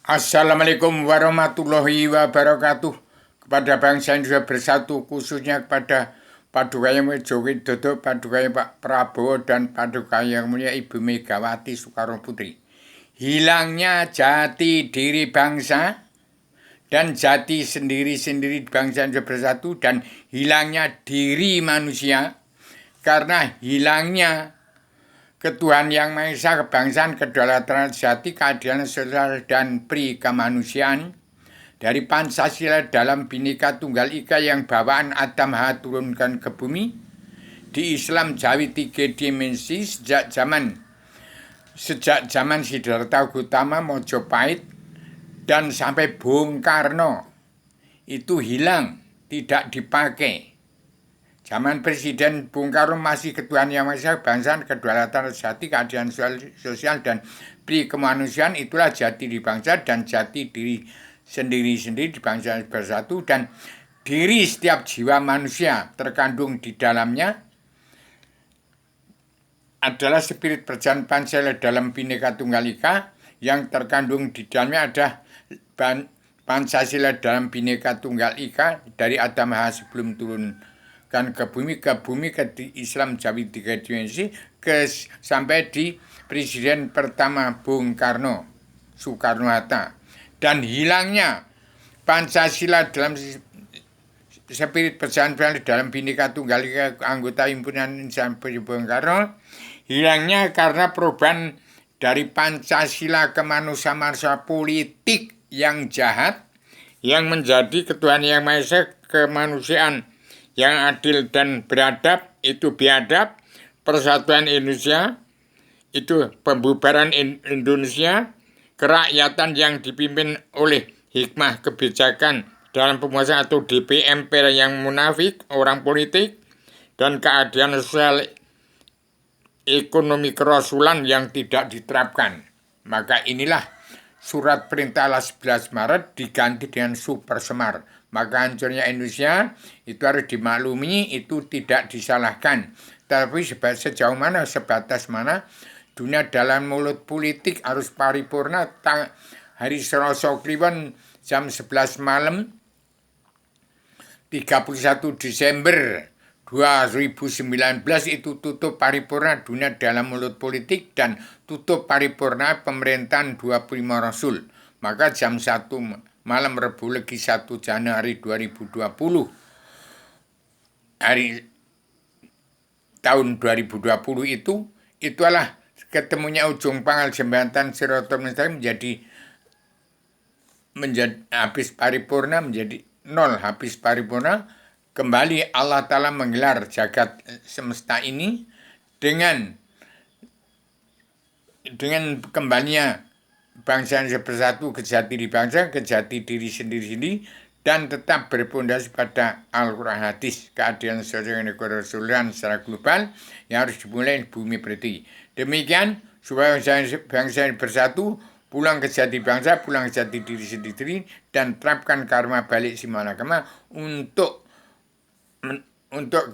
Assalamualaikum warahmatullahi wabarakatuh. Kepada bangsa Indonesia bersatu, khususnya kepada Paduka Yang Joko Widodo, Paduka Yang Pak Prabowo, dan Paduka Yang Mulia Ibu Megawati Soekarno Putri. Hilangnya jati diri bangsa dan jati sendiri-sendiri bangsa Indonesia bersatu, dan hilangnya diri manusia karena hilangnya Ketuhanan Yang Maha Esa, kebangsaan, kedaulatan sejati, keadilan sosial, dan pri kemanusiaan dari Pancasila dalam Bhinneka Tunggal Ika yang bawaan Adam H turunkan ke bumi. Di Islam Jawi 3 dimensi sejak zaman Siddhartha Gautama, Mojopahit, dan sampai Bung Karno itu hilang, tidak dipakai. Zaman Presiden Bung Karno masih Ketuhanan Yang Maha Esa, kebangsaan, kedaulatan sejati, keadilan sosial, dan pri kemanusiaan. Itulah jati diri bangsa dan jati diri sendiri-sendiri di bangsa bersatu, dan diri setiap jiwa manusia terkandung di dalamnya adalah spirit perjalanan Pancasila dalam Bhinneka Tunggal Ika. Yang terkandung di dalamnya ada Pancasila dalam Bhinneka Tunggal Ika dari Adam H sebelum turunkan ke bumi ke Islam Jawi 3 dimensi sampai di Presiden pertama Bung Karno, Soekarno-Hatta. Dan hilangnya Pancasila dalam spirit perjalanan dalam Bhinneka Tunggal Ika anggota himpunan sampai Bung Karno, hilangnya karena perubahan dari Pancasila ke manusia politik yang jahat, yang menjadi Ketuhanan Yang Maha Esa, kemanusiaan yang adil dan beradab, itu biadab, persatuan Indonesia, itu pembubaran Indonesia, kerakyatan yang dipimpin oleh hikmah kebijakan dalam penguasaan atau DPMP yang munafik, orang politik, dan keadilan sosial ekonomi kerasulan yang tidak diterapkan. Maka inilah surat perintah 11 Maret diganti dengan Super Semar. Maka hancurnya Indonesia itu harus dimaklumi, itu tidak disalahkan. Tapi sejauh mana, sebatas mana dunia dalam mulut politik harus paripurna. Hari Selasa Kliwon jam 11 malam 31 Desember 2019 itu tutup paripurna dunia dalam mulut politik dan tutup paripurna pemerintahan 25 Rasul. Maka jam 1 malam Rebu Legi 1 Januari 2020 hari tahun 2020 itulah ketemunya ujung pangkal jembatan Siratul Mustaqim menjadi habis paripurna, menjadi nol, habis paripurna. Kembali Allah Ta'ala menggelar jagat semesta ini dengan kembalinya bangsa Indonesia bersatu ke jati diri bangsa, ke jati diri sendiri-sendiri, dan tetap berpondasi pada Al-Quran, hadis, keadilan sosial dan kerasulan secara global yang harus dimulai di bumi pertiwi. Demikian supaya bangsa bersatu, pulang ke jati bangsa, pulang ke jati diri sendiri, dan terapkan karma balik simalakama untuk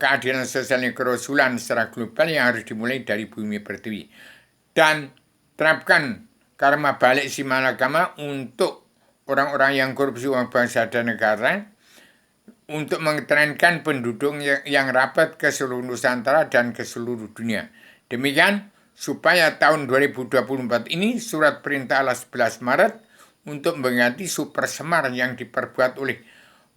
keadilan sosial dan kerasulan secara global yang harus dimulai dari bumi pertiwi. Dan terapkan karma balik simalakama untuk orang-orang yang korupsi uang bangsa dan negara, untuk mengetrenkan penduduk yang rapat ke seluruh Nusantara dan ke seluruh dunia. Demikian supaya tahun 2024 ini surat perintah 11 Maret untuk mengganti Super Semar yang diperbuat oleh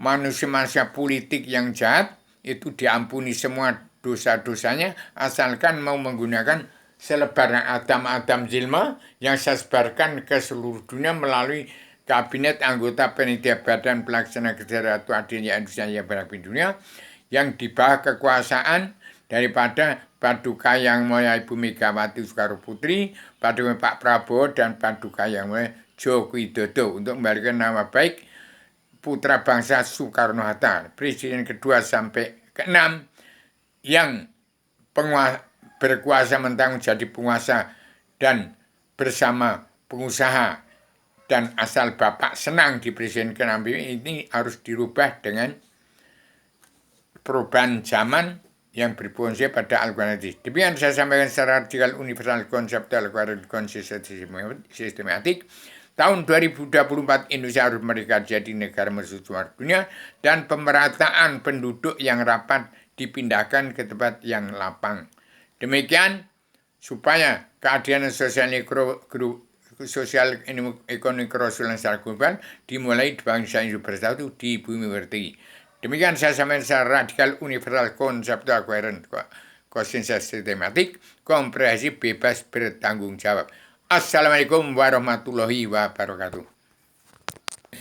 manusia-manusia politik yang jahat, itu diampuni semua dosa-dosanya asalkan mau menggunakan selebaran Adam Zilma yang saya sebarkan ke seluruh dunia melalui Kabinet Anggota Panitia Badan Pelaksana Kesejahteraan Adilnya Indonesia yang berada di dunia, yang di bawah kekuasaan daripada Paduka Yang Mulia Ibu Megawati Soekarno Putri, Paduka Pak Prabowo, dan Paduka Yang Mulia Joko Widodo, untuk memberikan nama baik putra bangsa Soekarno-Hatta, presiden kedua sampai ke-6 yang berkuasa mentang jadi penguasa dan bersama pengusaha, dan asal Bapak senang di presiden ke-6 ini harus dirubah dengan perubahan zaman yang berfungsi pada Al-Quran. Demikian saya sampaikan secara radikal, universal, konseptual, konsisten, sistematik. tahun 2024 Indonesia harus merdeka jadi negara mercusuar dunia dan pemerataan penduduk yang rapat dipindahkan ke tempat yang lapang. Demikian supaya keadilan sosial ekonomi kerasulan secara global dimulai di bangsa yang bersatu di bumi pertiwi. Demikian saya sampaikan secara radikal, universal, konseptual, koherent, konsensus sistematik, komprehensif, bebas, bertanggung jawab. Assalamualaikum warahmatullahi wabarakatuh.